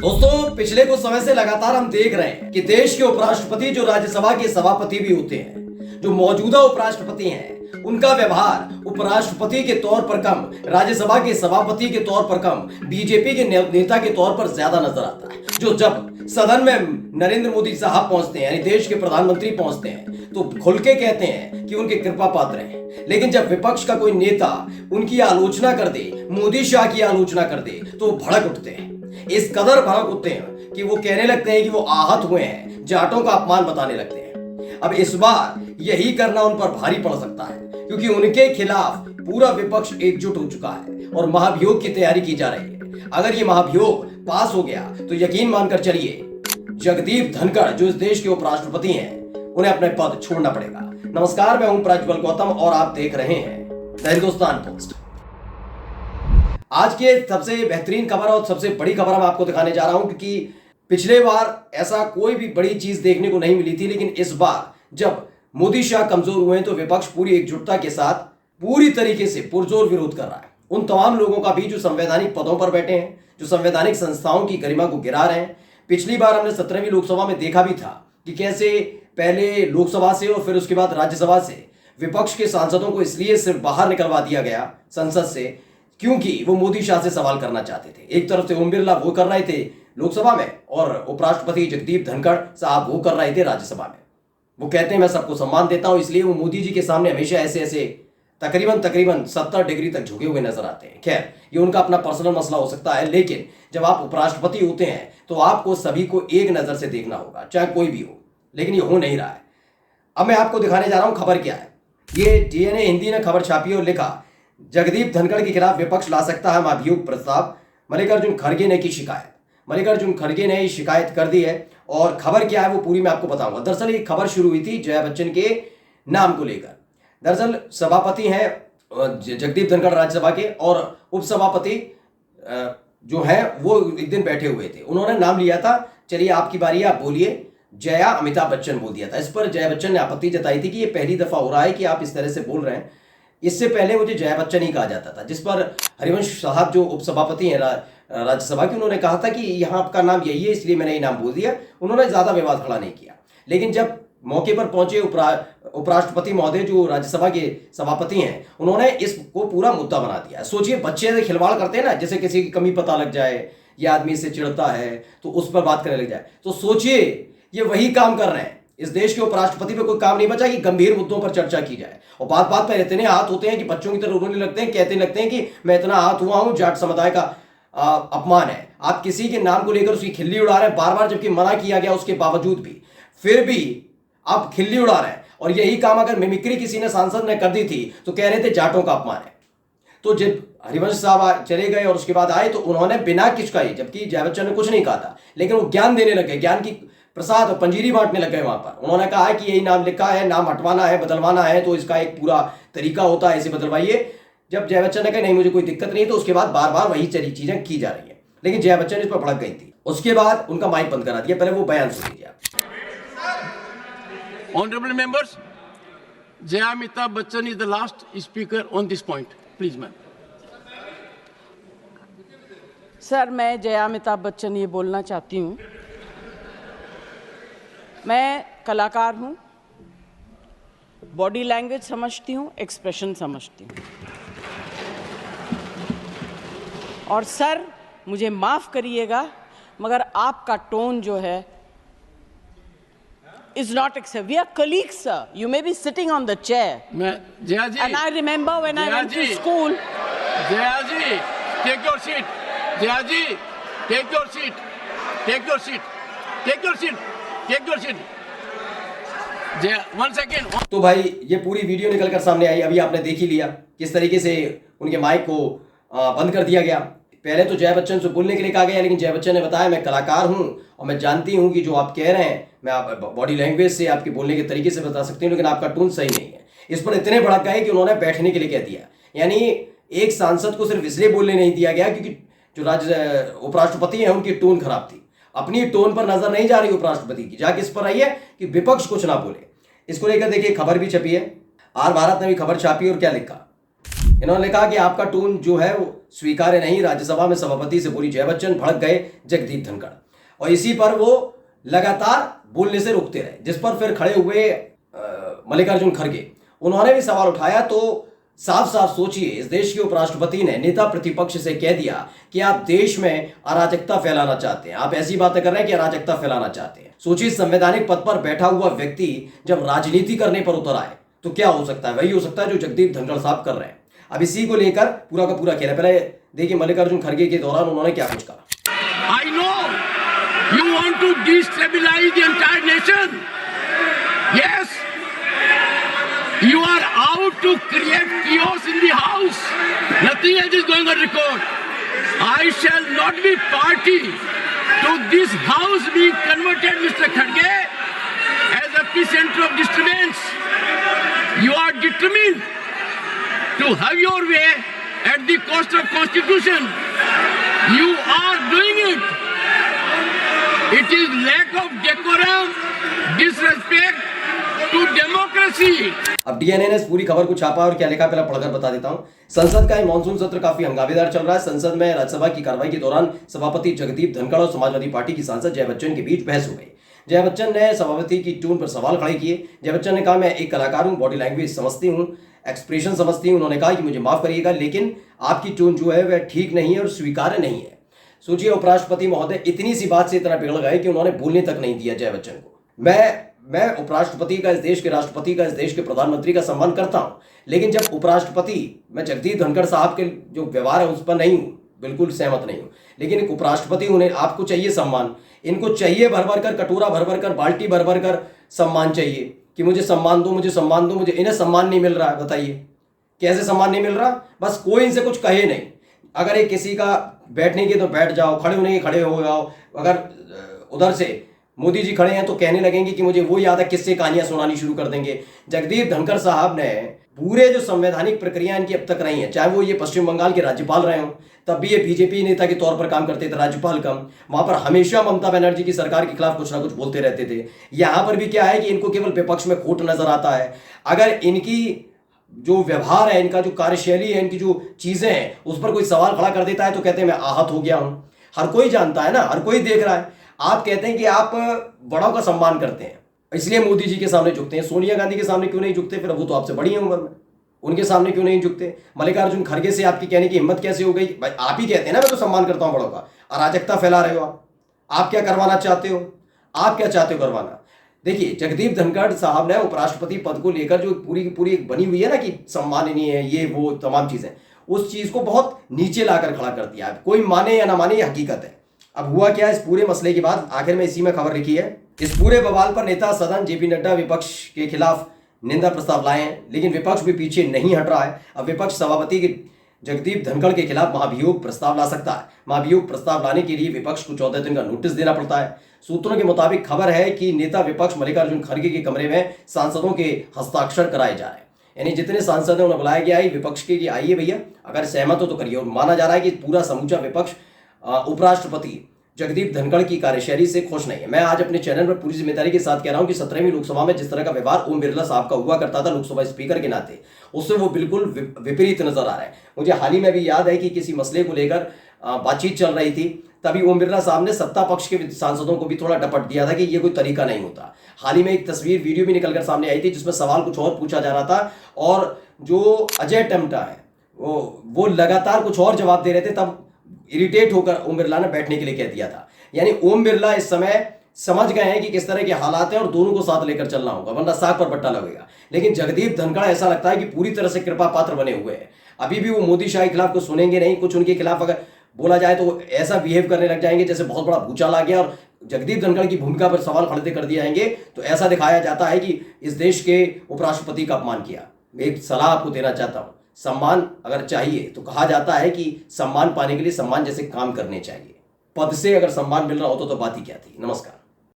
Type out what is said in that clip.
दोस्तों, पिछले कुछ समय से लगातार हम देख रहे हैं कि देश के उपराष्ट्रपति जो राज्यसभा के सभापति भी होते हैं, जो मौजूदा उपराष्ट्रपति हैं, उनका व्यवहार उपराष्ट्रपति के तौर पर कम, राज्यसभा के सभापति के तौर पर कम, बीजेपी के नेता के तौर पर ज्यादा नजर आता है। जो जब सदन में नरेंद्र मोदी साहब पहुंचते हैं, यानी देश के प्रधानमंत्री पहुंचते हैं, तो खुल के कहते हैं कि उनके कृपा पात्र हैं। लेकिन जब विपक्ष का कोई नेता उनकी आलोचना कर दे, मोदी शाह की आलोचना कर दे, तो भड़क उठते हैं। इस कदर भड़क उठते हैं कि वो कहने लगते हैं कि वो आहत हुए हैं, जाटों का अपमान बताने लगते हैं। अब इस बार यही करना उन पर भारी पड़ सकता है, क्योंकि उनके खिलाफ पूरा विपक्ष एकजुट हो चुका है और महाभियोग की तैयारी की जा रही है। अगर ये महाभियोग पास हो गया तो यकीन मानकर चलिए, जगदीप धनखड़ जो इस देश के उपराष्ट्रपति हैं, उन्हें अपने पद छोड़ना पड़ेगा। नमस्कार, मैं हूं प्रज्वल गौतम और आप देख रहे हैं द हिंदुस्तान पोस्ट। आज के सबसे बेहतरीन खबर और सबसे बड़ी खबर मैं आपको दिखाने जा रहा हूं, क्योंकि पिछले बार ऐसा कोई भी बड़ी चीज देखने को नहीं मिली थी, लेकिन इस बार जब मोदी शाह कमजोर हुए तो विपक्ष पूरी एकजुटता के साथ पूरी तरीके से पुरजोर विरोध कर रहा है। उन तमाम लोगों का भी जो संवैधानिक पदों पर बैठे हैं, जो संवैधानिक संस्थाओं की गरिमा को गिरा रहे हैं। पिछली बार हमने 17वीं लोकसभा में देखा भी था कि कैसे पहले लोकसभा से और फिर उसके बाद राज्यसभा से विपक्ष के सांसदों को इसलिए सिर्फ बाहर निकलवा दिया गया संसद से, क्योंकि वो मोदी शाह से सवाल करना चाहते थे। एक तरफ से ओम बिरला वो कर रहे थे लोकसभा में, और उपराष्ट्रपति जगदीप धनखड़ साहब वो कर रहे थे राज्यसभा में। वो कहते हैं मैं सबको सम्मान देता हूं, इसलिए वो मोदी जी के सामने हमेशा ऐसे तकरीबन 70 डिग्री तक झुके हुए नजर आते हैं। खैर, ये उनका अपना पर्सनल मसला हो सकता है, लेकिन जब आप उपराष्ट्रपति होते हैं तो आपको सभी को एक नजर से देखना होगा, चाहे कोई भी हो। लेकिन ये हो नहीं रहा है। अब मैं आपको दिखाने जा रहा हूं खबर क्या है। ये डीएनए हिंदी ने खबर छापी और लिखा, जगदीप धनखड़ के खिलाफ विपक्ष ला सकता है महाभियोग प्रस्ताव, मल्लिकार्जुन खड़गे ने की शिकायत। मल्लिकार्जुन खड़गे ने शिकायत कर दी है, और खबर क्या है वो पूरी मैं आपको बताऊंगा। दरअसल ये खबर शुरू हुई थी जया बच्चन के नाम को लेकर। दरअसल सभापति हैं जगदीप धनखड़ राज्यसभा के, और उपसभापति जो है वो एक दिन बैठे हुए थे, उन्होंने नाम लिया था, चलिए आपकी बारी है, आप बोलिए। जया अमिताभ बच्चन बोल दिया था। इस पर जया बच्चन ने आपत्ति जताई थी कि ये पहली दफा हो रहा है कि आप इस तरह से बोल रहे हैं, इससे पहले मुझे जया बच्चन ही कहा जाता था। जिस पर हरिवंश साहब जो उपसभापति हैं राज्यसभा के, उन्होंने कहा था कि यहाँ आपका नाम यही है, इसलिए मैंने ये नाम बोल दिया। उन्होंने ज्यादा विवाद खड़ा नहीं किया। लेकिन जब मौके पर पहुंचे उपराष्ट्रपति महोदय जो राज्यसभा के सभापति हैं, उन्होंने इसको पूरा मुद्दा बना दिया। सोचिए, बच्चे से खिलवाड़ करते हैं ना, जैसे किसी की कमी पता लग जाए या आदमी से चिढ़ता है तो उस पर बात करने लग जाए। तो सोचिए, ये वही काम कर रहे हैं। इस देश के उपराष्ट्रपति पे कोई काम नहीं बचा कि गंभीर मुद्दों पर चर्चा की जाए। और बात बात पर इतने हाथ होते हैं कि बच्चों की तरह रोने लगते हैं, कहते लगते हैं कि मैं इतना हाथ हुआ हूं, जाट समुदाय का अपमान है। आप किसी के नाम को लेकर उसकी खिल्ली उड़ा रहे हैं बार बार, जबकि मना किया गया उसके बावजूद भी, फिर भी आप खिल्ली उड़ा रहे हैं। और यही काम अगर मिमिक्री किसी ने सांसद ने कर दी थी तो कह रहे थे जाटों का अपमान है। तो जब हरिवंश साहब चले गए और उसके बाद आए तो उन्होंने बिना किचकाई, जबकि जया बच्चन ने कुछ नहीं कहा था, लेकिन वो ज्ञान देने लगे, ज्ञान की प्रसाद और पंजीरी बांटने लग गए वहां पर। उन्होंने कहा है कि यही नाम लिखा है, नाम हटवाना है, बदलवाना है, तो इसका एक पूरा तरीका होता है, इसे बदलवाइए। जब जया बच्चन ने कहा नहीं मुझे कोई दिक्कत नहीं, तो उसके बाद बार बार वही चीजें की जा रही है। लेकिन जया बच्चन इस पर भड़क गई थी। उसके बाद उनका माइक बंद करा दिया। पहले वो बयान सुन लीजिए आप। Honorable members, Jaya Amitabh Bachchan is the last speaker on this point. Please, ma'am. Sir, मैं जया अमिताभ बच्चन ये बोलना चाहती हूँ, मैं कलाकार हूँ, बॉडी लैंग्वेज समझती हूँ, एक्सप्रेशन समझती हूँ। और सर, मुझे माफ़ करिएगा, मगर आपका टोन जो है is not acceptable. We are colleagues, sir. You may be sitting on the chair. Jaya ji. And I remember when I went to school. Jaya ji, take your seat. Jaya ji, take your seat. Take your seat. Take your seat. Take your seat. Jaya, 1 second. तो भाई ये पूरी video निकलकर सामने आई, अभी आपने देख ही लिया किस तरीके से उनके माइक को बंद कर दिया गया। पहले तो जया बच्चन से बोलने के लिए कहा गया, लेकिन जया बच्चन ने बताया मैं कलाकार हूं और मैं जानती हूं कि जो आप कह रहे हैं मैं आप बॉडी लैंग्वेज से, आपके बोलने के तरीके से बता सकती हूँ, लेकिन आपका टोन सही नहीं है। इस पर इतने भड़क गए कि उन्होंने बैठने के लिए कह दिया। यानी एक सांसद को सिर्फ इसलिए बोलने नहीं दिया गया क्योंकि जो उपराष्ट्रपति हैं उनकी टोन खराब थी। अपनी टोन पर नजर नहीं जा रही उपराष्ट्रपति की, जाके इस पर आई है कि विपक्ष कुछ ना बोले। इसको लेकर देखिए खबर भी छपी है, आर भारत ने भी खबर छापी और क्या लिखा। इन्होंने लिखा कि आपका टोन जो है वो स्वीकार्य नहीं। राज्यसभा में सभापति से बोली जया बच्चन, भड़क गए जगदीप धनखड़ और इसी पर वो लगातार बोलने से रोकते रहे, जिस पर फिर खड़े हुए मल्लिकार्जुन खड़गे, उन्होंने भी सवाल उठाया। तो साफ साफ सोचिए, इस देश के उपराष्ट्रपति ने नेता प्रतिपक्ष से कह दिया कि आप देश में अराजकता फैलाना चाहते हैं, आप ऐसी बातें कर रहे हैं कि अराजकता फैलाना चाहते हैं। सोचिए, संवैधानिक पद पर बैठा हुआ व्यक्ति जब राजनीति करने पर उतर आए तो क्या हो सकता है? वही हो सकता है जो जगदीप धनखड़ साहब कर रहे हैं। अब इसी को लेकर पूरा का पूरा खेल है। पहले देखिए मल्लिकार्जुन खड़गे के दौरान उन्होंने क्या कुछ कहा। I know you want to destabilize the entire nation. Yes, you are out to create chaos in the house. Nothing else is going on record. I shall not be party to this house being converted, Mr. Khadge, as epicenter of disturbance. You are determined to have your way at the cost of Constitution. You are doing it. It is lack of decorum, disrespect to democracy. अब DNA ने इस पूरी खबर को छापा और क्या लिखा पहले पढ़कर बता देता हूं। संसद का ये मानसून सत्र काफी हंगामेदार चल रहा है। संसद में राज्यसभा की कार्रवाई के दौरान सभापति जगदीप धनखड़ और समाजवादी पार्टी की सांसद जया बच्चन के बीच बहस हो गई। जया बच्चन ने सभापति की टोन पर सवाल खड़े किए। जया बच्चन ने कहा, मैं एक कलाकार हूं, बॉडी लैंग्वेज समझती हूं, एक्सप्रेशन समझती हूं। उन्होंने कहा कि मुझे माफ करिएगा, लेकिन आपकी टोन जो है वह ठीक नहीं है और स्वीकार्य नहीं है। सोचिए, उपराष्ट्रपति महोदय इतनी सी बात से इतना बिगड़ गए कि उन्होंने बोलने तक नहीं दिया जया बच्चन को। मैं उपराष्ट्रपति का, इस देश के राष्ट्रपति का, इस देश के प्रधानमंत्री का सम्मान करता हूं, लेकिन जब उपराष्ट्रपति, मैं जगदीप धनखड़ साहब के जो व्यवहार है उस पर नहीं हूं, बिल्कुल सहमत नहीं हूं, लेकिन एक उपराष्ट्रपति, उन्हें आपको चाहिए सम्मान, इनको चाहिए भर भर कर, कटोरा भर भर कर, बाल्टी भर भर कर सम्मान चाहिए कि मुझे सम्मान दो, मुझे सम्मान दो, मुझे। इन्हें सम्मान नहीं मिल रहा है। बताइए कैसे सम्मान नहीं मिल रहा? बस कोई इनसे कुछ कहे नहीं। अगर एक किसी का बैठने के तो बैठ जाओ, खड़े होने के खड़े हो जाओ। अगर उधर से मोदी जी खड़े हैं तो कहने लगेंगे कि मुझे वो याद है, किस्से कहानियां सुनानी शुरू कर देंगे। जगदीप धनखड़ साहब ने पूरे जो संवैधानिक प्रक्रिया इनकी अब तक रही है, चाहे वो ये पश्चिम बंगाल के राज्यपाल रहे हों, तब भी ये बीजेपी नेता के तौर पर काम करते थे, राज्यपाल कम, वहां पर हमेशा ममता बनर्जी की सरकार के खिलाफ कुछ ना कुछ बोलते रहते थे। यहां पर भी क्या है कि इनको केवल विपक्ष में खोट नजर आता है। अगर इनकी जो व्यवहार है, इनका जो कार्यशैली है, इनकी जो चीजें हैं, उस पर कोई सवाल खड़ा कर देता है तो कहते हैं मैं आहत हो गया हूं। हर कोई जानता है ना, हर कोई देख रहा है। आप कहते हैं कि आप बड़ों का सम्मान करते हैं, इसलिए मोदी जी के सामने झुकते हैं। सोनिया गांधी के सामने क्यों नहीं झुकते? फिर वो तो आपसे बड़ी है उम्र में, उनके सामने क्यों नहीं झुकते? मल्लिकार्जुन खड़गे से आपकी कहने की हिम्मत कैसे हो गई? भाई आप ही कहते हैं ना मैं तो सम्मान करता हूं बड़ों का। अराजकता फैला रहे हो आप क्या करवाना चाहते हो? आप क्या चाहते हो करवाना? देखिए, जगदीप धनखड़ साहब ने उपराष्ट्रपति पद को लेकर जो पूरी की पूरी बनी हुई है ना कि सम्माननीय है, ये वो तमाम चीजें, उस चीज को बहुत नीचे लाकर खड़ा कर दिया। कोई माने या ना माने, ये हकीकत है। अब हुआ क्या इस पूरे मसले के बाद? आखिर में इसी में खबर लिखी है। इस पूरे बवाल पर नेता सदन जेपी नड्डा विपक्ष के खिलाफ निंदा प्रस्ताव लाए हैं, लेकिन विपक्ष भी पीछे नहीं हट रहा है। अब विपक्ष सभापति के जगदीप धनखड़ के खिलाफ महाभियोग प्रस्ताव ला सकता है। महाभियोग प्रस्ताव लाने के लिए विपक्ष को 14 दिन का नोटिस देना पड़ता है। सूत्रों के मुताबिक खबर है कि नेता विपक्ष मल्लिकार्जुन खड़गे के कमरे में सांसदों के हस्ताक्षर कराए जा रहे हैं, यानी जितने सांसद हैं उन्हें बुलाया गया है विपक्ष के, आइए भैया, अगर सहमत हो तो करिए। और माना जा रहा है कि पूरा समूचा विपक्ष उपराष्ट्रपति जगदीप धनखड़ की कार्यशैली से खुश नहीं है। मैं आज अपने चैनल पर पूरी जिम्मेदारी के साथ कह रहा हूं कि 17वीं लोकसभा में जिस तरह का व्यवहार ओम बिरला साहब का हुआ करता था लोकसभा स्पीकर के नाते, उससे वो बिल्कुल विपरीत नजर आ रहा है। मुझे हाल ही में भी याद है कि किसी मसले को लेकर बातचीत चल रही थी, तभी ओम बिरला साहब ने सत्ता पक्ष के सांसदों को भी थोड़ा डपट दिया था कि ये कोई तरीका नहीं होता। हाल ही में एक तस्वीर वीडियो भी निकलकर सामने आई थी जिसमें सवाल कुछ और पूछा जा रहा था और जो अजय टम्टा है वो लगातार कुछ और जवाब दे रहे थे, तब इरिटेट होकर ओम बिरला ने बैठने के लिए कह दिया था। यानी ओम बिरला इस समय समझ गए हैं कि किस तरह के हालात हैं और दोनों को साथ लेकर चलना होगा, वरना साग पर बट्टा लगेगा। लेकिन जगदीप धनखड़ ऐसा लगता है कि पूरी तरह से कृपा पात्र बने हुए हैं। अभी भी वो मोदी शाह के खिलाफ कुछ सुनेंगे नहीं, कुछ उनके खिलाफ अगर बोला जाए तो वो ऐसा बिहेव करने लग जाएंगे जैसे बहुत बड़ा भूचाल आ गया और जगदीप धनखड़ की भूमिका पर सवाल खड़े कर दिए जाएंगे, तो ऐसा दिखाया जाता है कि इस देश के उपराष्ट्रपति का अपमान किया। एक सलाह आपको देना चाहता हूं, सम्मान अगर चाहिए तो कहा जाता है कि सम्मान पाने के लिए सम्मान जैसे काम करने चाहिए। पद से अगर सम्मान मिल रहा होता तो बात ही क्या थी। नमस्कार।